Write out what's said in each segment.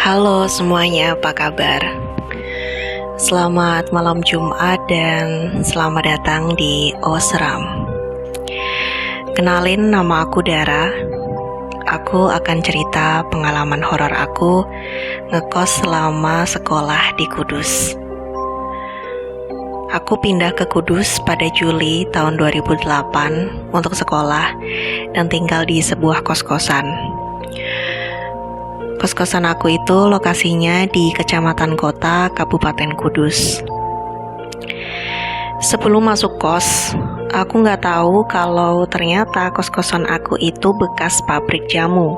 Halo semuanya, apa kabar? Selamat malam Jumat dan selamat datang di Osram. Kenalin, nama aku Dara. Aku akan cerita pengalaman horor aku ngekos selama sekolah di Kudus. Aku pindah ke Kudus pada Juli tahun 2008 untuk sekolah dan tinggal di sebuah kos-kosan. Kos-kosan aku itu lokasinya di Kecamatan Kota, Kabupaten Kudus. Sebelum masuk kos, aku nggak tahu kalau ternyata kos-kosan aku itu bekas pabrik jamu.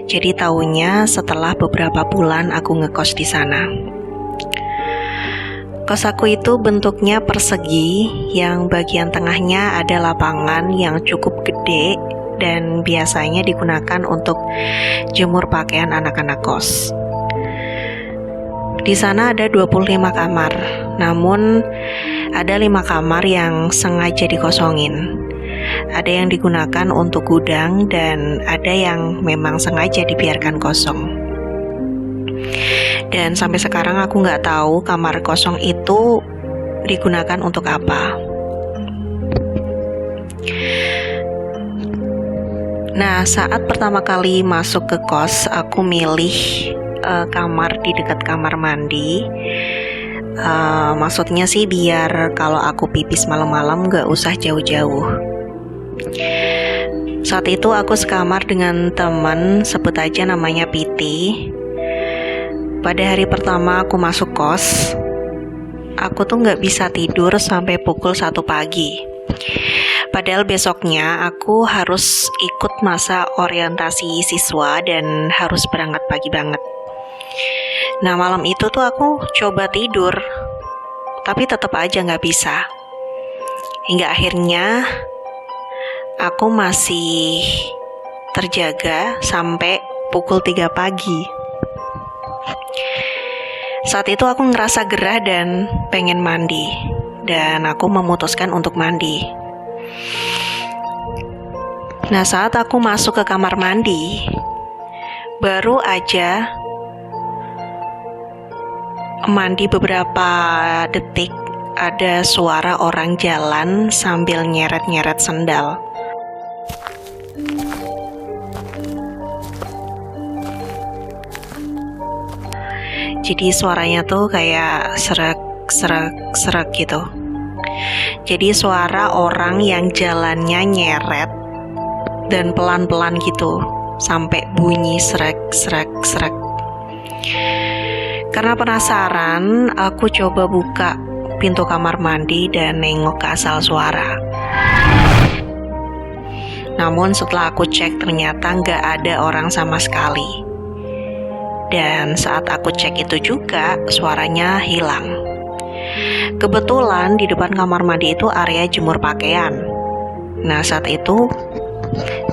Jadi taunya setelah beberapa bulan aku ngekos di sana. Kos aku itu bentuknya persegi, yang bagian tengahnya ada lapangan yang cukup gede dan biasanya digunakan untuk jemur pakaian anak-anak kos. Di sana ada 25 kamar, namun ada 5 kamar yang sengaja dikosongin. Ada yang digunakan untuk gudang dan ada yang memang sengaja dibiarkan kosong. Dan sampai sekarang aku nggak tahu kamar kosong itu digunakan untuk apa. Nah, saat pertama kali masuk ke kos, aku milih kamar di dekat kamar mandi. Maksudnya sih biar kalau aku pipis malam-malam nggak usah jauh-jauh. Saat itu aku sekamar dengan teman, sebut aja namanya Piti. Pada hari pertama aku masuk kos, aku tuh nggak bisa tidur sampai pukul 1 pagi. Padahal besoknya aku harus ikut masa orientasi siswa dan harus berangkat pagi banget. Nah, malam itu tuh aku coba tidur, tapi tetap aja nggak bisa. Hingga akhirnya aku masih terjaga sampai pukul 3 pagi. Saat itu aku ngerasa gerah dan pengen mandi, dan aku memutuskan untuk mandi. Nah, saat aku masuk ke kamar mandi, baru aja mandi beberapa detik, ada suara orang jalan sambil nyeret-nyeret sendal. Jadi suaranya tuh kayak serak gitu. Jadi suara orang yang jalannya nyeret dan pelan-pelan gitu sampai bunyi serak. Karena penasaran, aku coba buka pintu kamar mandi dan nengok ke asal suara. Namun setelah aku cek, ternyata nggak ada orang sama sekali. Dan saat aku cek itu juga, suaranya hilang. Kebetulan di depan kamar mandi itu area jemur pakaian. Nah, saat itu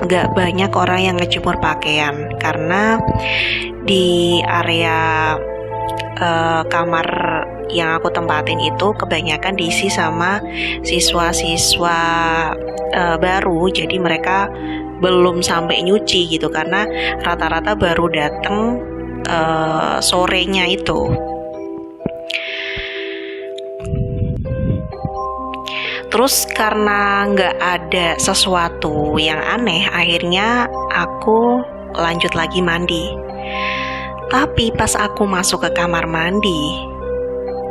gak banyak orang yang ngejemur pakaian, karena di area kamar yang aku tempatin itu kebanyakan diisi sama siswa-siswa baru. Jadi mereka belum sampai nyuci gitu, karena rata-rata baru datang sorenya itu. Terus karena nggak ada sesuatu yang aneh, akhirnya aku lanjut lagi mandi. Tapi pas aku masuk ke kamar mandi,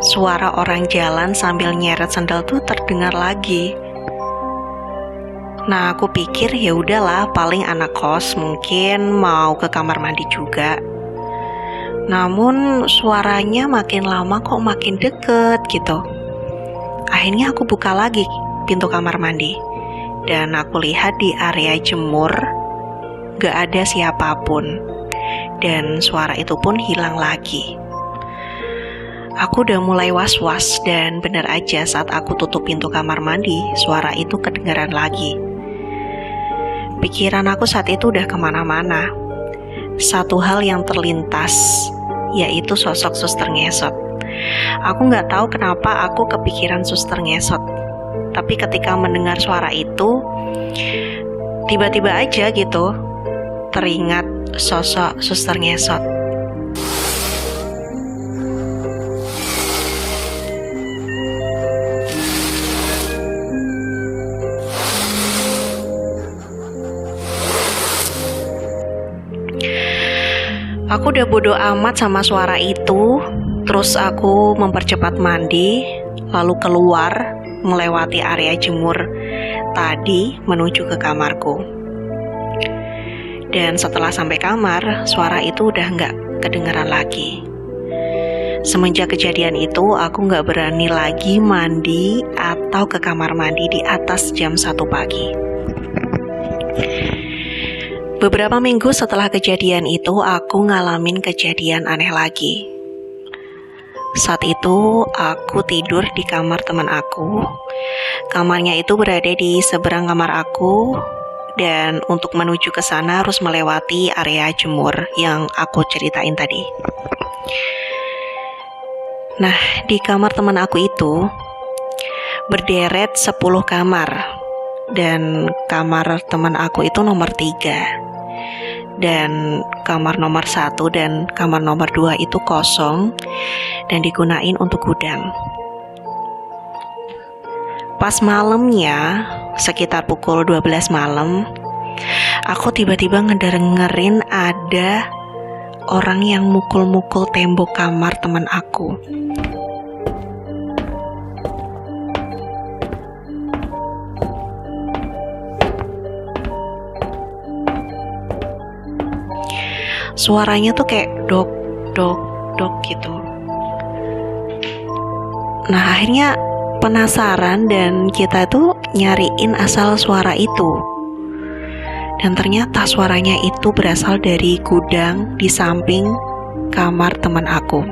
suara orang jalan sambil nyeret sandal tuh terdengar lagi. Nah, aku pikir ya udahlah, paling anak kos mungkin mau ke kamar mandi juga. Namun suaranya makin lama kok makin deket gitu. Akhirnya aku buka lagi pintu kamar mandi, dan aku lihat di area jemur gak ada siapapun, dan suara itu pun hilang lagi. Aku udah mulai was-was, dan benar aja saat aku tutup pintu kamar mandi, suara itu kedengaran lagi. Pikiran aku saat itu udah kemana-mana. Satu hal yang terlintas, yaitu sosok suster ngesot. Aku nggak tahu kenapa aku kepikiran suster ngesot. Tapi ketika mendengar suara itu, tiba-tiba aja gitu teringat sosok suster ngesot. Aku udah bodo amat sama suara itu. Terus aku mempercepat mandi, lalu keluar melewati area jemur tadi menuju ke kamarku. Dan setelah sampai kamar, suara itu udah nggak kedengeran lagi. Semenjak kejadian itu, aku nggak berani lagi mandi atau ke kamar mandi di atas jam 1 pagi. Beberapa minggu setelah kejadian itu, aku ngalamin kejadian aneh lagi. Saat itu, aku tidur di kamar teman aku. Kamarnya itu berada di seberang kamar aku, dan untuk menuju ke sana harus melewati area jemur yang aku ceritain tadi. Nah, di kamar teman aku itu berderet 10 kamar, dan kamar teman aku itu nomor 3. Dan kamar nomor 1 dan kamar nomor 2 itu kosong dan digunain untuk gudang. Pas malamnya, sekitar pukul 12 malam, aku tiba-tiba ngedengerin ada orang yang mukul-mukul tembok kamar teman aku. Suaranya tuh kayak dok, dok, dok gitu. Nah, akhirnya penasaran dan kita tuh nyariin asal suara itu. Dan ternyata suaranya itu berasal dari gudang di samping kamar teman aku.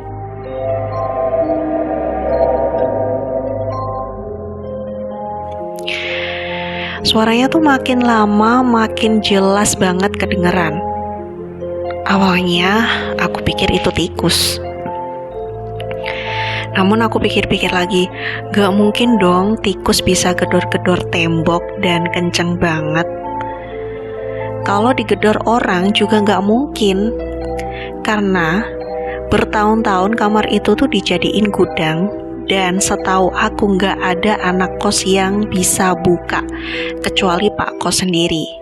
Suaranya tuh makin lama makin jelas banget kedengeran. Awalnya aku pikir itu tikus. Namun aku pikir-pikir lagi, gak mungkin dong tikus bisa gedor-gedor tembok dan kenceng banget. Kalau digedor orang juga gak mungkin, karena bertahun-tahun kamar itu tuh dijadiin gudang, dan setahu aku gak ada anak kos yang bisa buka, kecuali Pak Kos sendiri.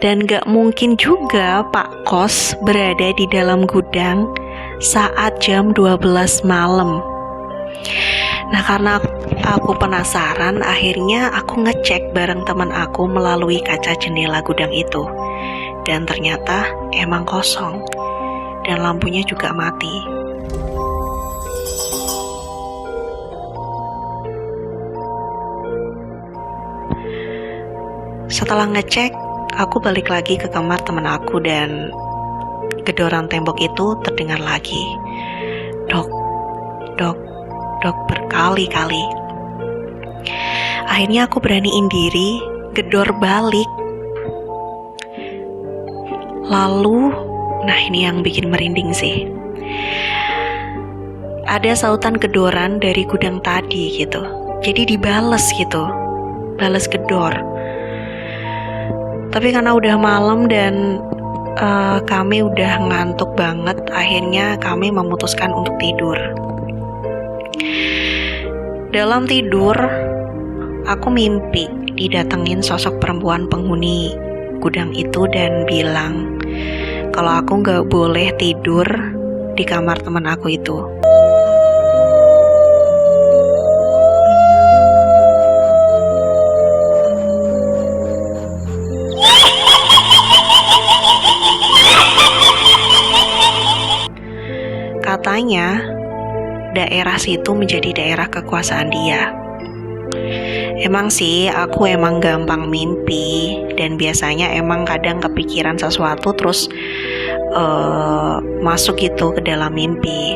Dan gak mungkin juga Pak Kos berada di dalam gudang saat jam 12 malam. Nah, karena aku penasaran, akhirnya aku ngecek bareng teman aku melalui kaca jendela gudang itu. Dan ternyata emang kosong. Dan lampunya juga mati. Setelah ngecek, aku balik lagi ke kamar teman aku dan gedoran tembok itu terdengar lagi. Dok, dok, dok berkali-kali. Akhirnya aku beraniin diri, gedor balik. Lalu, nah ini yang bikin merinding sih. Ada sautan gedoran dari gudang tadi gitu. Jadi dibales gitu. Bales gedor. Tapi karena udah malam dan kami udah ngantuk banget, akhirnya kami memutuskan untuk tidur. Dalam tidur, aku mimpi didatengin sosok perempuan penghuni gudang itu dan bilang kalau aku gak boleh tidur di kamar teman aku itu. Katanya, daerah situ menjadi daerah kekuasaan dia. Emang sih, aku emang gampang mimpi, dan biasanya emang kadang kepikiran sesuatu terus masuk gitu ke dalam mimpi.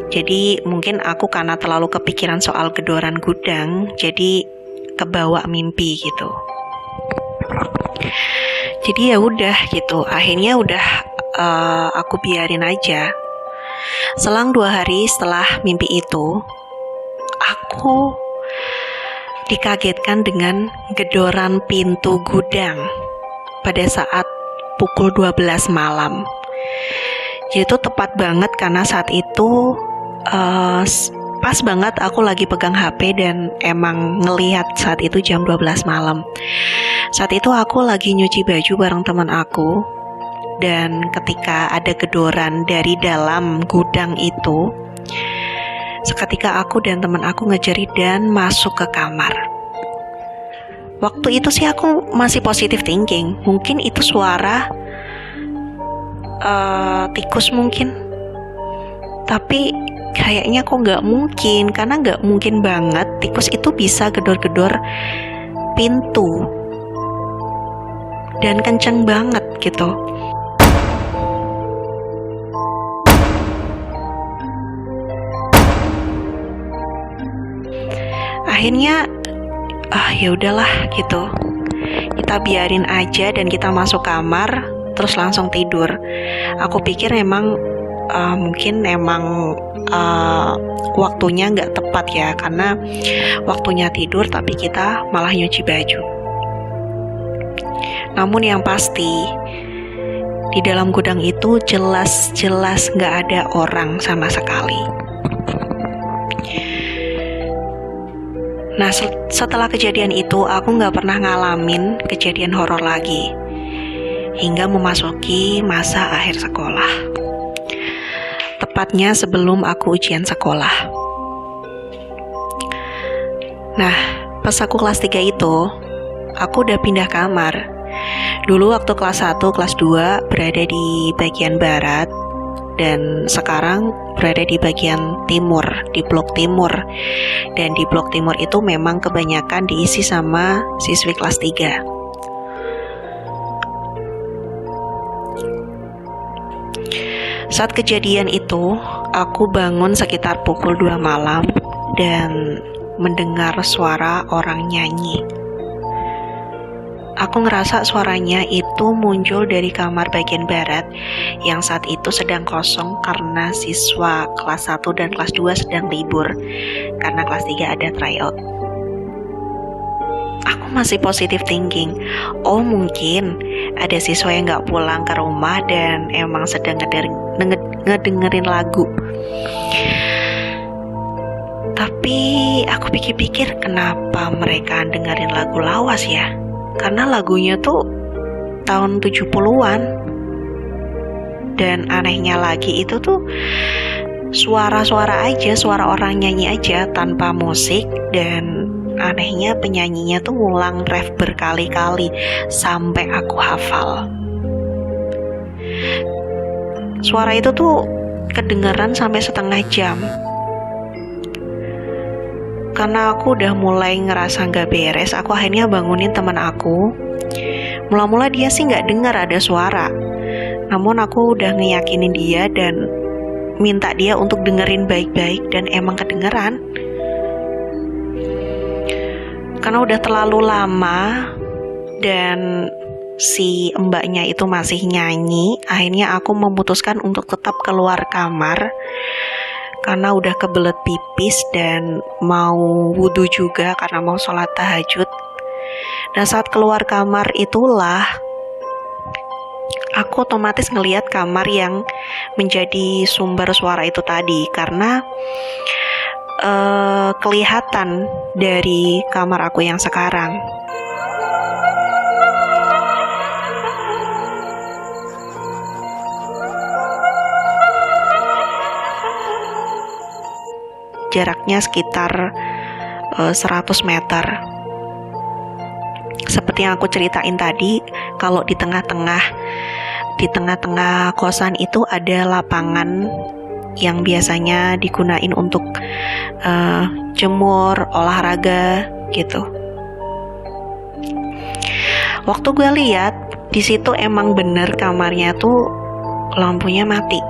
Jadi mungkin aku karena terlalu kepikiran soal gedoran gudang, jadi kebawa mimpi gitu. Jadi ya udah gitu, akhirnya udah aku biarin aja. Selang 2 hari setelah mimpi itu, aku dikagetkan dengan gedoran pintu gudang pada saat pukul 12 malam. Jadi itu tepat banget karena saat itu Pas banget aku lagi pegang HP dan emang ngelihat saat itu jam 12 malam. Saat itu aku lagi nyuci baju bareng teman aku. Dan ketika ada gedoran dari dalam gudang itu, seketika aku dan teman aku ngejerit dan masuk ke kamar. Waktu itu sih aku masih positive thinking. Mungkin itu suara tikus mungkin. Tapi kayaknya kok nggak mungkin, karena nggak mungkin banget tikus itu bisa gedor-gedor pintu. Dan kenceng banget gitu. Akhirnya ya udahlah gitu, kita biarin aja dan kita masuk kamar terus langsung tidur. Aku pikir emang mungkin emang waktunya nggak tepat ya, karena waktunya tidur tapi kita malah nyuci baju. Namun yang pasti di dalam gudang itu jelas-jelas nggak ada orang sama sekali. Nah, setelah kejadian itu, aku nggak pernah ngalamin kejadian horor lagi. Hingga memasuki masa akhir sekolah. Tepatnya sebelum aku ujian sekolah. Nah, pas aku kelas 3 itu, aku udah pindah kamar. Dulu waktu kelas 1, kelas 2 berada di bagian barat. Dan sekarang berada di bagian timur, di blok timur. Dan di blok timur itu memang kebanyakan diisi sama siswi kelas 3. Saat kejadian itu, aku bangun sekitar pukul 2 malam dan mendengar suara orang nyanyi. Aku ngerasa suaranya itu muncul dari kamar bagian barat yang saat itu sedang kosong karena siswa kelas 1 dan kelas 2 sedang libur karena kelas 3 ada tryout. Aku masih positive thinking, oh mungkin ada siswa yang gak pulang ke rumah dan emang sedang ngedengerin lagu. Tapi aku pikir-pikir, kenapa mereka dengerin lagu lawas ya? Karena lagunya tuh tahun 70-an. Dan anehnya lagi itu tuh suara-suara aja, suara orang nyanyi aja tanpa musik. Dan anehnya penyanyinya tuh ngulang ref berkali-kali sampai aku hafal. Suara itu tuh kedengeran sampai setengah jam. Karena aku udah mulai ngerasa gak beres, aku akhirnya bangunin teman aku. Mula-mula dia sih gak dengar ada suara. Namun aku udah ngeyakinin dia dan minta dia untuk dengerin baik-baik, dan emang kedengeran. Karena udah terlalu lama dan si mbaknya itu masih nyanyi, akhirnya aku memutuskan untuk tetap keluar kamar. Karena udah kebelet pipis dan mau wudhu juga karena mau sholat tahajud. Dan saat keluar kamar itulah aku otomatis ngelihat kamar yang menjadi sumber suara itu tadi. Karena kelihatan dari kamar aku yang sekarang. Jaraknya sekitar 100 meter. Seperti yang aku ceritain tadi, kalau di tengah-tengah kosan itu ada lapangan yang biasanya digunain untuk jemur, olahraga gitu. Waktu gue lihat di situ emang bener kamarnya tuh lampunya mati.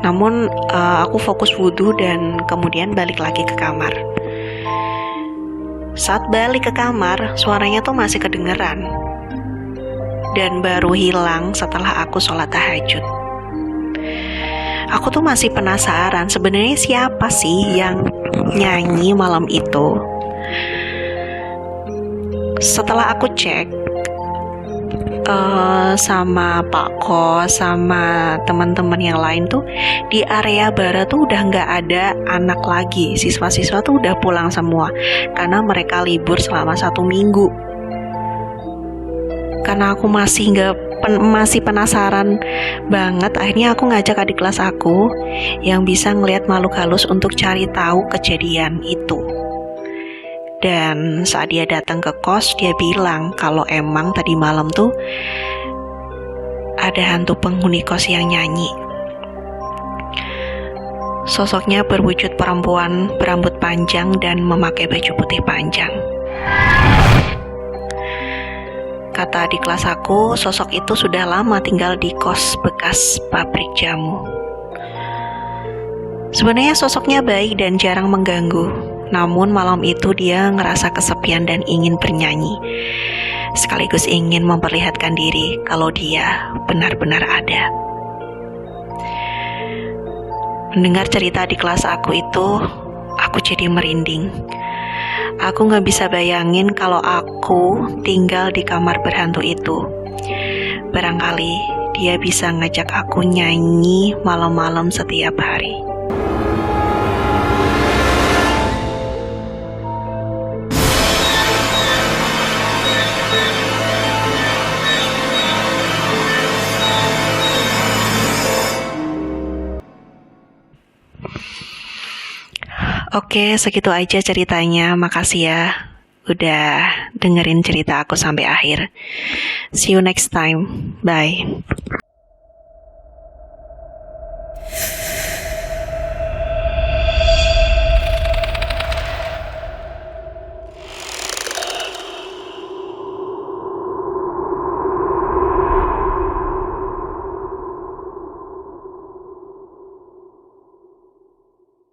Namun aku fokus wudhu dan kemudian balik lagi ke kamar. Saat balik ke kamar, suaranya tuh masih kedengeran. Dan baru hilang setelah aku sholat tahajud. Aku tuh masih penasaran sebenarnya siapa sih yang nyanyi malam itu. Setelah aku cek, sama Pak Kos, sama teman-teman yang lain tuh di area barat tuh udah nggak ada anak lagi. Siswa-siswa tuh udah pulang semua karena mereka libur selama 1 minggu. Karena aku masih penasaran banget, akhirnya aku ngajak adik kelas aku yang bisa ngelihat makhluk halus untuk cari tahu kejadian itu. Dan saat dia datang ke kos, dia bilang kalau emang tadi malam tuh ada hantu penghuni kos yang nyanyi. Sosoknya berwujud perempuan berambut panjang dan memakai baju putih panjang. Kata adik kelas aku, sosok itu sudah lama tinggal di kos bekas pabrik jamu. Sebenarnya sosoknya baik dan jarang mengganggu. Namun malam itu dia ngerasa kesepian dan ingin bernyanyi, sekaligus ingin memperlihatkan diri kalau dia benar-benar ada. Mendengar cerita di kelas aku itu, aku jadi merinding. Aku gak bisa bayangin kalau aku tinggal di kamar berhantu itu. Barangkali dia bisa ngajak aku nyanyi malam-malam setiap hari. Oke, segitu aja ceritanya. Makasih ya udah dengerin cerita aku sampai akhir. See you next time. Bye.